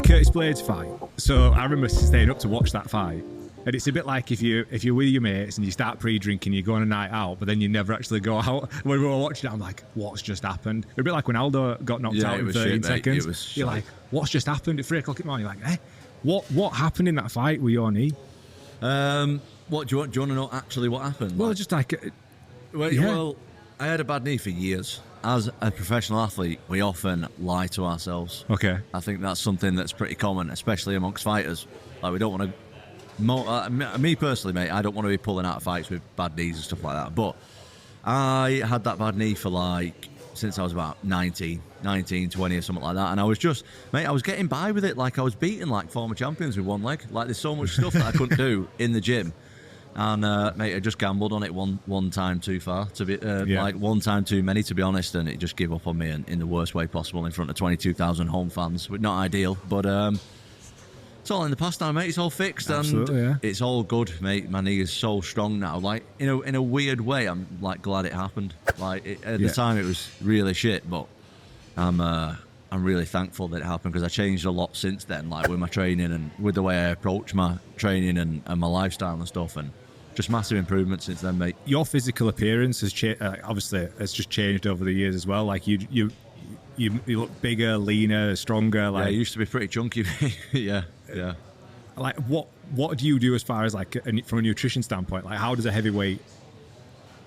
Curtis Blades fight. So I remember staying up to watch that fight. And it's a bit like if you're with your mates and you start pre-drinking, you go on a night out, but then you never actually go out. When we were watching it, I'm like, what's just happened? A bit like when Aldo got knocked out in 13 seconds. You're like, what's just happened at 3 o'clock in the morning? You're like, what happened in that fight with your knee? What do you want to know actually what happened? Well, like, just like... Well, I had a bad knee for years. As a professional athlete, we often lie to ourselves. Okay. I think that's something that's pretty common, especially amongst fighters. Like, we don't want to... me personally, mate, I don't want to be pulling out of fights with bad knees and stuff like that. But I had that bad knee for since I was about 19, 20 or something like that. And I was just, mate, I was getting by with it. Like, I was beating former champions with one leg. Like, there's so much stuff that I couldn't do in the gym. And mate, I just gambled on it one time too far, one time too many, to be honest, and it just gave up on me in the worst way possible in front of 22,000 home fans. Not ideal, but it's all in the past now, mate. It's all fixed. Absolutely, and it's all good, mate. My knee is so strong now. Like, in a weird way, I'm glad it happened. At the time, it was really shit, but I'm really thankful that it happened, because I changed a lot since then, like with my training and with the way I approach my training and my lifestyle and stuff, and just massive improvements since then, mate. Your physical appearance has obviously has just changed over the years as well. Like you look bigger, leaner, stronger. Yeah, I used to be pretty chunky. yeah. Like what do you do as far as from a nutrition standpoint? Like, how does a heavyweight?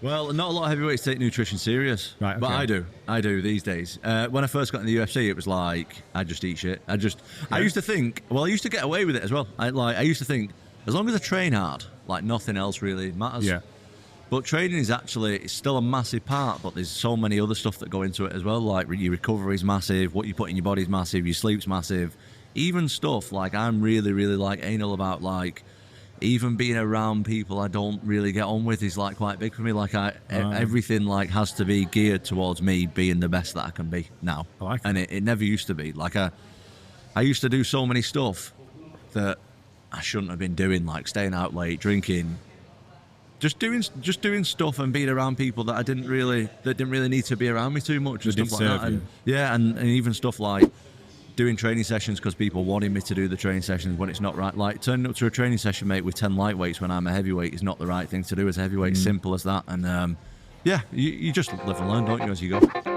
Well, not a lot of heavyweights take nutrition serious, right? Okay. But I do these days. When I first got in the UFC, it was like I just eat shit. I used to think, I used to get away with it as well. I used to think, as long as I train hard, nothing else really matters. Yeah. But training it's still a massive part, but there's so many other stuff that go into it as well. Like, your recovery is massive, what you put in your body is massive, your sleep's massive. Even stuff I'm really, really anal about, even being around people I don't really get on with is quite big for me. Everything has to be geared towards me being the best that I can be now. I like and it never used to be. I used to do so many stuff that I shouldn't have been doing, staying out late, drinking, just doing stuff and being around people that didn't really need to be around me too much and stuff like that. And, and even stuff like doing training sessions because people wanted me to do the training sessions when it's not right. Turning up to a training session, mate, with 10 lightweights when I'm a heavyweight is not the right thing to do as a heavyweight. Simple as that. And you just live and learn, don't you, as you go.